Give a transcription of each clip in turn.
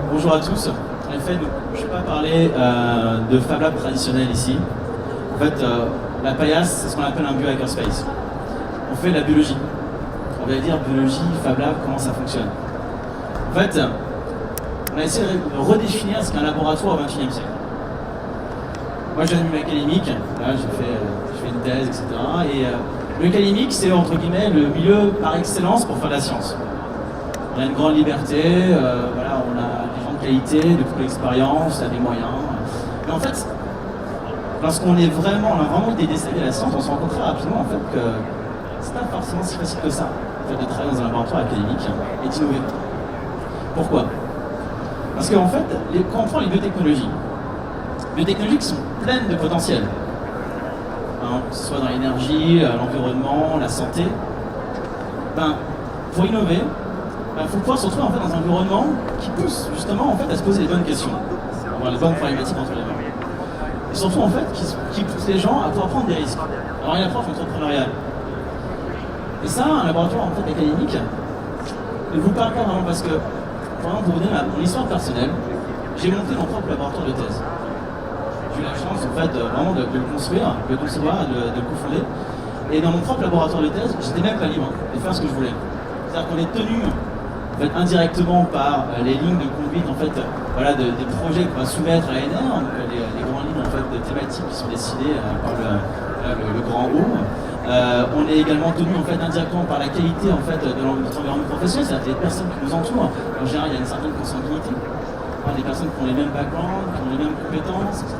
Bonjour à tous. En effet, je ne vais pas parler de Fab Lab traditionnel ici. En fait, la paillasse, c'est ce qu'on appelle un biohackerspace. On fait de la biologie. On va dire biologie, Fab Lab, comment ça fonctionne. En fait, on a essayé de redéfinir ce qu'est un laboratoire au XXIe siècle. Moi, j'ai un milieu académique. Là, je fais une thèse, etc. Et le milieu académique, c'est entre guillemets le milieu par excellence pour faire de la science. On a une grande liberté, voilà, on a des gens de qualité, de toute l'expérience, on a des moyens. Mais en fait, lorsqu'on a vraiment idée d'essayer la science, on se rend compte très rapidement en fait que c'est pas forcément si facile que ça en fait, de travailler dans un laboratoire académique et d'innover. Pourquoi? Parce qu'en fait, quand on prend les biotechnologies qui sont pleines de potentiel, hein, que ce soit dans l'énergie, l'environnement, la santé, pour innover, il faut pouvoir se retrouver en fait, dans un environnement qui pousse justement en fait, à se poser les bonnes questions, avoir les bonnes problématiques entre les mains. Et surtout en fait, qui pousse les gens à pouvoir prendre des risques, avoir une approche entrepreneuriale. Et ça, un laboratoire en fait, académique ne vous parle pas vraiment parce que, par exemple, pour vous donner mon histoire personnelle, j'ai monté mon propre laboratoire de thèse. J'ai eu la chance en fait, vraiment de le construire, de le concevoir, de le cofonder. Et dans mon propre laboratoire de thèse, j'étais même pas libre de faire ce que je voulais. C'est-à-dire qu'on est tenu en fait, indirectement par les lignes de conduite en fait, voilà, des projets qu'on va soumettre à l'ANR, donc les grandes lignes en fait, de thématiques qui sont décidées par le grand O. On est également tenu en fait, indirectement par la qualité en fait, de notre environnement professionnel, c'est-à-dire les personnes qui nous entourent. En général, il y a une certaine consanguinité, des personnes qui ont les mêmes backgrounds, qui ont les mêmes compétences, etc.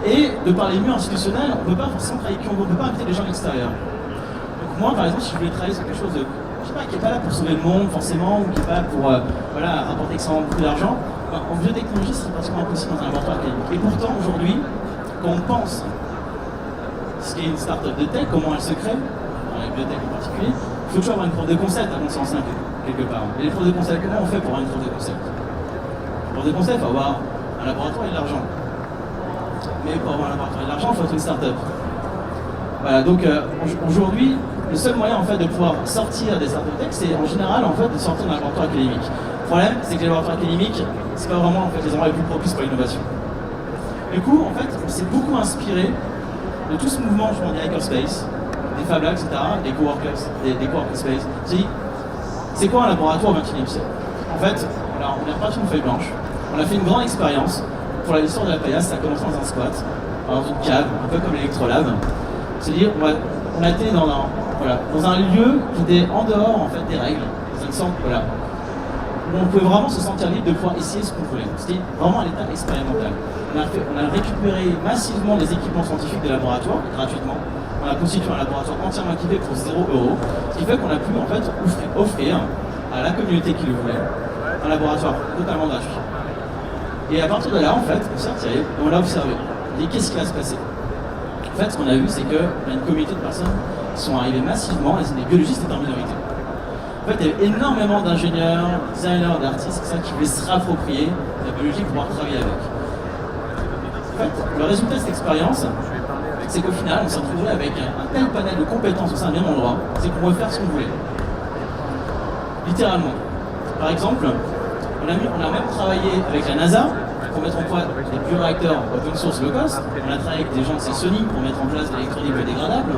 Et de par les murs institutionnels, on ne peut pas forcément travailler, on ne peut pas inviter des gens de l'extérieur. Donc moi, par exemple, si je voulais travailler sur quelque chose de je sais pas, qui n'est pas là pour sauver le monde forcément, ou qui n'est pas là pour voilà, rapporter extrêmement beaucoup d'argent, en biotechnologie, c'est pratiquement impossible dans un laboratoire académique. Et pourtant, aujourd'hui, quand on pense ce qu'est une start-up de tech, comment elle se crée, dans les biotech en particulier, il faut toujours avoir une preuve de concept à mon sens, quelque part. Et les preuves de concept, comment on fait pour avoir une preuve de concept? Pour des concepts, il faut avoir un laboratoire et de l'argent. Mais pour avoir un laboratoire et de l'argent, il faut être une start-up. Voilà, donc aujourd'hui, le seul moyen en fait, de pouvoir sortir des startups tech, c'est en général en fait, de sortir d'un laboratoire académique. Le problème, c'est que les laboratoires académiques, c'est pas vraiment en fait, les endroits les plus propices pour l'innovation. Du coup, en fait, on s'est beaucoup inspiré de tout ce mouvement, je pense, des hackerspace, des Fab Labs, etc., des coworkers, des coworking space. C'est quoi un laboratoire au XXIe siècle? En fait, on a pas une feuille blanche, on a fait une grande expérience pour l'histoire de la paillasse, ça a commencé dans un squat, dans une cave, un peu comme l'Electrolab. C'est-à-dire, on a été dans un lieu qui était en dehors en fait, des règles, dans une sorte, voilà, où on pouvait vraiment se sentir libre de pouvoir essayer ce qu'on voulait. C'était vraiment à l'état expérimental. On a récupéré massivement des équipements scientifiques des laboratoires, gratuitement. On a constitué un laboratoire entièrement équipé pour 0 €, ce qui fait qu'on a pu en fait, offrir à la communauté qui le voulait un laboratoire totalement gratuit. Et à partir de là, en fait, on s'est retiré et on l'a observé. On dit qu'est-ce qui va se passer? En fait, ce qu'on a vu, c'est qu'il y a une communauté de personnes qui sont arrivées massivement, et c'est des biologistes étaient en minorité. En fait, il y avait énormément d'ingénieurs, designers, d'artistes qui voulaient se rapproprier de la biologie pour pouvoir travailler avec. En fait, le résultat de cette expérience, c'est qu'au final, on s'est retrouvé avec un tel panel de compétences au sein d'un même endroit, c'est qu'on pouvait faire ce qu'on voulait. Littéralement. Par exemple, on a même travaillé avec la NASA pour mettre en place des bioréacteurs open source low cost. On a travaillé avec des gens de chez Sony pour mettre en place de l'électronique biodégradable.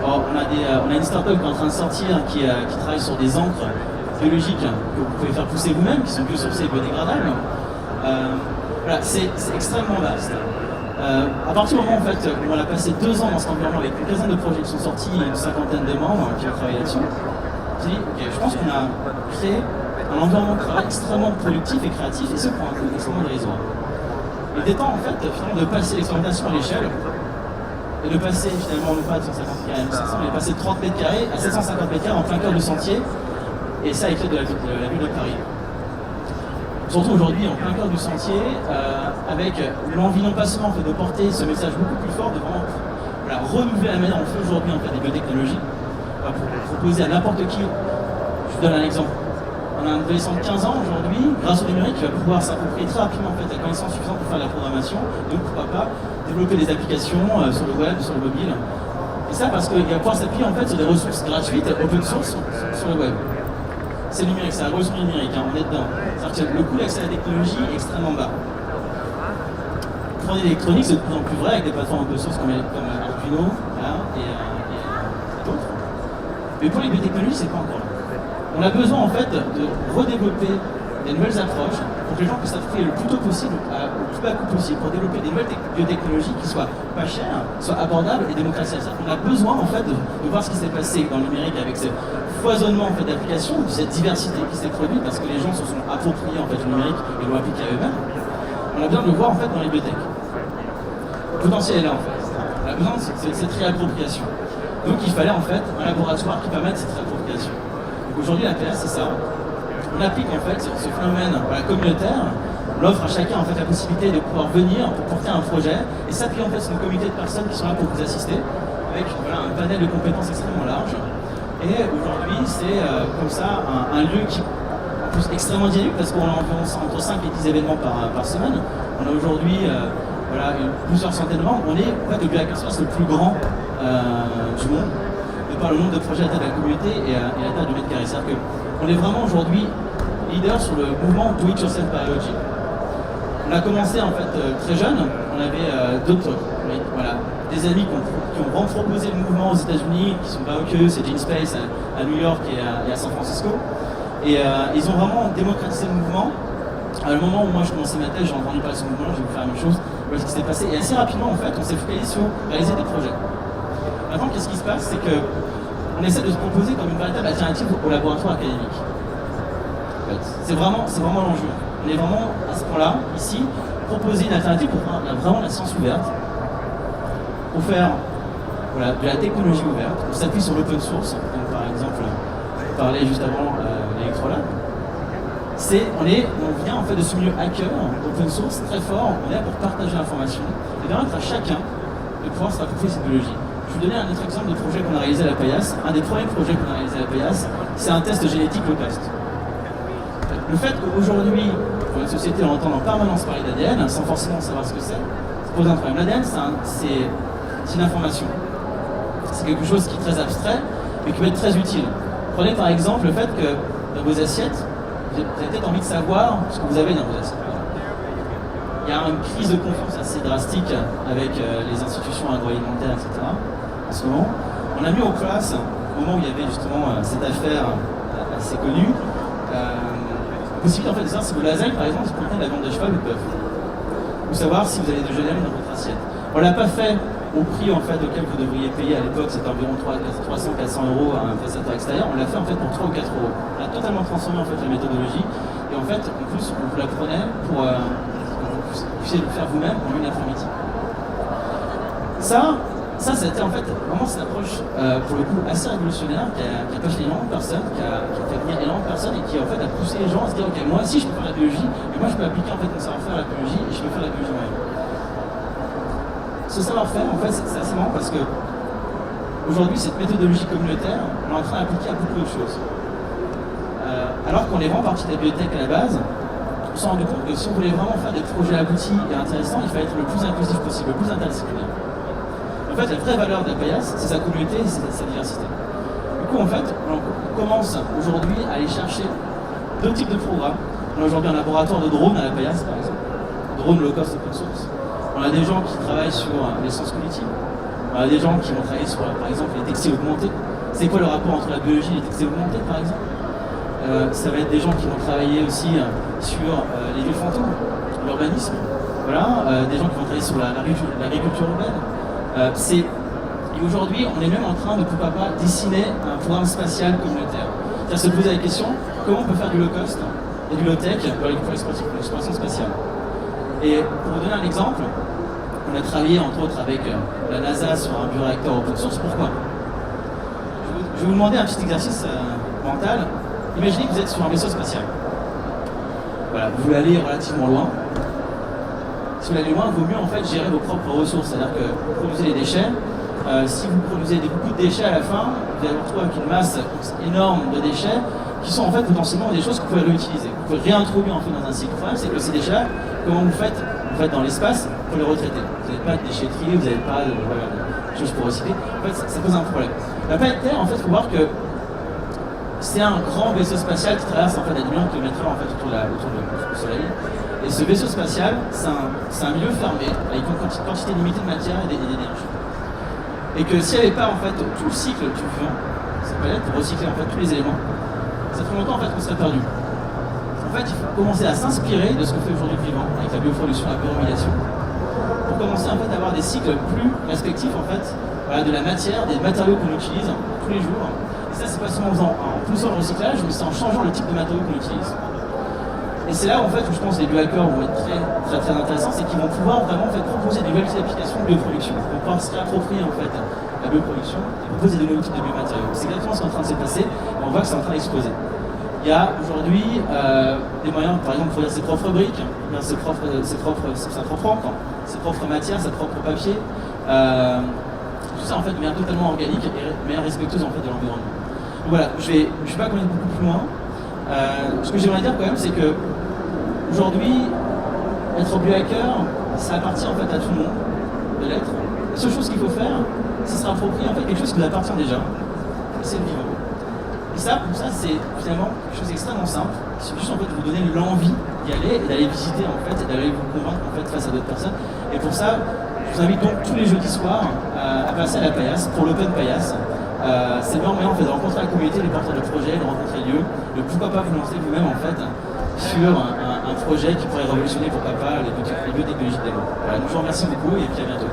Alors, on a une start-up qui est en train de sortir qui travaille sur des encres biologiques que vous pouvez faire pousser vous-même, qui sont biosourcées et biodégradables. Voilà, c'est extrêmement vaste. À partir du moment en fait, où on a passé 2 ans dans cet environnement avec une quinzaine de projets qui sont sortis et une cinquantaine de membres qui ont travaillé là-dessus, je me suis dit, ok, je pense qu'on a créé un environnement de travail extrêmement productif et créatif, et ce pour un coût extrêmement dérisoire. Il était temps en fait finalement de passer l'expérimentation à l'échelle et de passer finalement non pas de 150 carrés à 1500, mais de passer de 30 mètres carrés à 750 mètres carrés en plein cœur du sentier, et ça avec l'aide de la ville de Paris. Surtout aujourd'hui en plein cœur du sentier, avec l'envie non pas seulement en fait, de porter ce message beaucoup plus fort, de vraiment voilà, renouveler la manière dont on fait aujourd'hui en fait, des biotechnologies, pour proposer à n'importe qui. Je vous donne un exemple. On a un adolescent de 15 ans aujourd'hui, grâce au numérique, qui va pouvoir s'approprier très rapidement en fait, la connaissance suffisante pour faire de la programmation, donc pourquoi pas développer des applications sur le web, sur le mobile. Et ça parce qu'il va pouvoir s'appuyer en fait, sur des ressources gratuites, open source, sur le web. c'est le numérique, c'est la révolution numérique, hein, on est dedans. C'est-à-dire que le coût d'accès à la technologie est extrêmement bas. Pour l'électronique, c'est de plus en plus vrai avec des plateformes open source comme Arduino et d'autres. Mais pour les biotechnologies, c'est pas encore là. On a besoin en fait de redévelopper des nouvelles approches pour que les gens puissent s'approprier le plus tôt possible, au plus bas coût possible, pour développer des nouvelles biotechnologies qui soient pas chères, soient abordables et démocratisées. On a besoin en fait de voir ce qui s'est passé dans le numérique avec ce foisonnement en fait, d'applications, cette diversité qui s'est produite parce que les gens se sont appropriés en fait, le numérique et l'ont appliqué à eux-mêmes. On a besoin de le voir en fait dans les biotech. Le potentiel est là en fait. On a besoin de cette réappropriation. Donc il fallait en fait un laboratoire qui permette cette réappropriation. Donc aujourd'hui l'APS c'est ça. On applique en fait ce phénomène communautaire, on offre à chacun en fait la possibilité de pouvoir venir pour porter un projet et s'appuyer en fait sur une communauté de personnes qui sont là pour vous assister avec un panel de compétences extrêmement large. Et aujourd'hui c'est comme ça un lieu qui est extrêmement dynamique parce qu'on a environ entre 5 et 10 événements par semaine. On a aujourd'hui plusieurs centaines de membres. On est en fait le biohackerspace le plus grand du monde de par le nombre de projets à la tête de la communauté et la taille du mètre carré. C'est-à-dire qu'on est vraiment aujourd'hui leader sur le mouvement Do It Yourself Biology. On a commencé en fait très jeune, on avait des amis qui ont vraiment proposé le mouvement aux États-Unis, qui sont Bauke, c'est GeneSpace à New York et à San Francisco. Et ils ont vraiment démocratisé le mouvement. À le moment où moi je commençais ma thèse, j'ai entendu parler de ce mouvement, j'ai voulu faire la même chose, voilà ce qui s'est passé. Et assez rapidement en fait, on s'est focalisé sur réaliser des projets. Maintenant, qu'est-ce qui se passe, c'est qu'on essaie de se proposer comme une véritable alternative au laboratoire académique. C'est vraiment l'enjeu. On est vraiment à ce point-là, ici, proposer une alternative pour faire vraiment la science ouverte, pour faire de la technologie ouverte. On s'appuie sur l'open source. Donc, par exemple, on parlait juste avant l'Electrolab. On vient en fait de ce milieu hacker, open source, très fort. On est là pour partager l'information et permettre à chacun de pouvoir s'approprier cette biologie. Je vais vous donner un autre exemple de projet qu'on a réalisé à la Paillasse. Un des premiers projets qu'on a réalisé à la Paillasse, c'est un test génétique low cost. Le fait qu'aujourd'hui, dans une société, on entend en permanence parler d'ADN, sans forcément savoir ce que c'est, ça pose un problème. L'ADN, c'est une information. C'est quelque chose qui est très abstrait, mais qui peut être très utile. Prenez par exemple le fait que dans vos assiettes, vous avez peut-être envie de savoir ce que vous avez dans vos assiettes. Il y a une crise de confiance assez drastique avec les institutions agroalimentaires, etc. En ce moment, on a mis en place, au moment où il y avait justement cette affaire assez connue, possibilité en fait de savoir si vos lasagnes, par exemple, contiennent de la viande de cheval ou de bœuf, ou savoir si vous avez de GNL dans votre assiette. On ne l'a pas fait au prix en fait auquel vous devriez payer à l'époque, c'était environ 300-400 € à un prestataire extérieur. On l'a fait en fait pour 3 ou 4 €. On a totalement transformé en fait la méthodologie et en fait, en plus, on vous l'apprenait pour vous puissiez le faire vous-même en une après-midi. Ça c'était en fait vraiment cette approche pour le coup assez révolutionnaire qui a touché énormément de personnes, qui a fait venir énormément de personnes et qui en fait a poussé les gens à se dire ok, moi aussi je peux faire la biologie, mais moi je peux appliquer en fait mon savoir-faire à la biologie et je peux faire la biologie moi-même. Ce savoir-faire en fait c'est assez marrant parce que aujourd'hui cette méthodologie communautaire on est en train d'appliquer à beaucoup d'autres choses. Alors qu'on est vraiment parti de la bibliothèque à la base, on s'est rendu compte que si on voulait vraiment faire des projets aboutis et intéressants, il fallait être le plus inclusif possible, le plus interdisciplinaire. En fait, la vraie valeur de la Paillasse, c'est sa communauté et sa diversité. Du coup, en fait, on commence aujourd'hui à aller chercher deux types de programmes. On a aujourd'hui un laboratoire de drones à la Paillasse, par exemple. Drone low cost open source. On a des gens qui travaillent sur les sciences cognitives. On a des gens qui vont travailler sur, par exemple, les textiles augmentés. C'est quoi le rapport entre la biologie et les textiles augmentés, par exemple? Ça va être des gens qui vont travailler aussi sur les villes fantômes, l'urbanisme. Voilà, des gens qui vont travailler sur l'agriculture urbaine. Et aujourd'hui, on est même en train de, pourquoi pas, dessiner un programme spatial communautaire. C'est-à-dire se poser la question, comment on peut faire du low cost et du low tech pour l'exploration spatiale. Et pour vous donner un exemple, on a travaillé entre autres avec la NASA sur un bioréacteur open source. Pourquoi? Je vais vous demander un petit exercice mental. Imaginez que vous êtes sur un vaisseau spatial. Voilà, vous voulez aller relativement loin. Si vous voulez aller loin, il vaut mieux en fait gérer vos propres ressources, c'est-à-dire que vous produisez des déchets. Si vous produisez beaucoup de déchets à la fin, vous allez vous retrouver avec une masse énorme de déchets qui sont en fait potentiellement des choses que vous pouvez réutiliser. Vous pouvez réintroduire en fait dans un cycle. Le problème, c'est que ces déchets, comment vous faites dans l'espace pour les retraiter. Vous n'avez pas de déchetterie, vous n'avez pas de choses pour recycler. En fait, ça pose un problème. La planète Terre, en fait, il faut voir que c'est un grand vaisseau spatial qui traverse en fait des millions de kilomètres en fait autour du Soleil. Et ce vaisseau spatial, c'est un milieu fermé, avec une quantité limitée de matière et d'énergie. Et que s'il n'y avait pas en fait tout le cycle du vivant, cette planète, pour recycler en fait tous les éléments, ça ferait longtemps en fait qu'on serait perdu. En fait, il faut commencer à s'inspirer de ce que fait aujourd'hui le vivant, avec la bioproduction, la biorégulation, pour commencer en fait à avoir des cycles plus respectifs en fait, voilà, de la matière, des matériaux qu'on utilise tous les jours. Et ça, c'est pas seulement en poussant le recyclage, mais c'est en changeant le type de matériaux qu'on utilise. Et c'est là en fait où je pense que les biohackers vont être très intéressants, c'est qu'ils vont pouvoir vraiment en fait, proposer de nouvelles applications de bioproduction. Ils vont pouvoir se réapproprier en fait la bioproduction et proposer de nouveaux types de biomatériaux. C'est exactement ce qui est en train de se passer et on voit que c'est en train d'exploser. Il y a aujourd'hui des moyens, par exemple, de produire ses propres briques, sa propre encre, ses propres matières, sa propre papier. Tout ça en fait de manière totalement organique et de manière respectueuse en fait de l'environnement. Donc voilà, je vais pas aller beaucoup plus loin. Ce que j'aimerais dire quand même, c'est que aujourd'hui, être biohacker, ça appartient en fait à tout le monde de l'être. La seule chose qu'il faut faire, c'est se rapproprier en fait quelque chose qui nous appartient déjà, et c'est le vivant. Et ça, pour ça, c'est finalement quelque chose d'extrêmement simple. Il suffit juste en fait de vous donner l'envie d'y aller et d'aller visiter en fait et d'aller vous convaincre en fait face à d'autres personnes. Et pour ça, je vous invite donc tous les jeudis soirs à passer à la paillasse pour l'Open Paillasse. C'est le meilleur moyen en fait, de rencontrer la communauté, les porteurs de projets, de rencontrer les lieux, de pourquoi pas vous lancer vous-même en fait sur un projet qui pourrait révolutionner pourquoi pas les biotechnologies de développement. Voilà, donc je vous remercie beaucoup et puis à bientôt.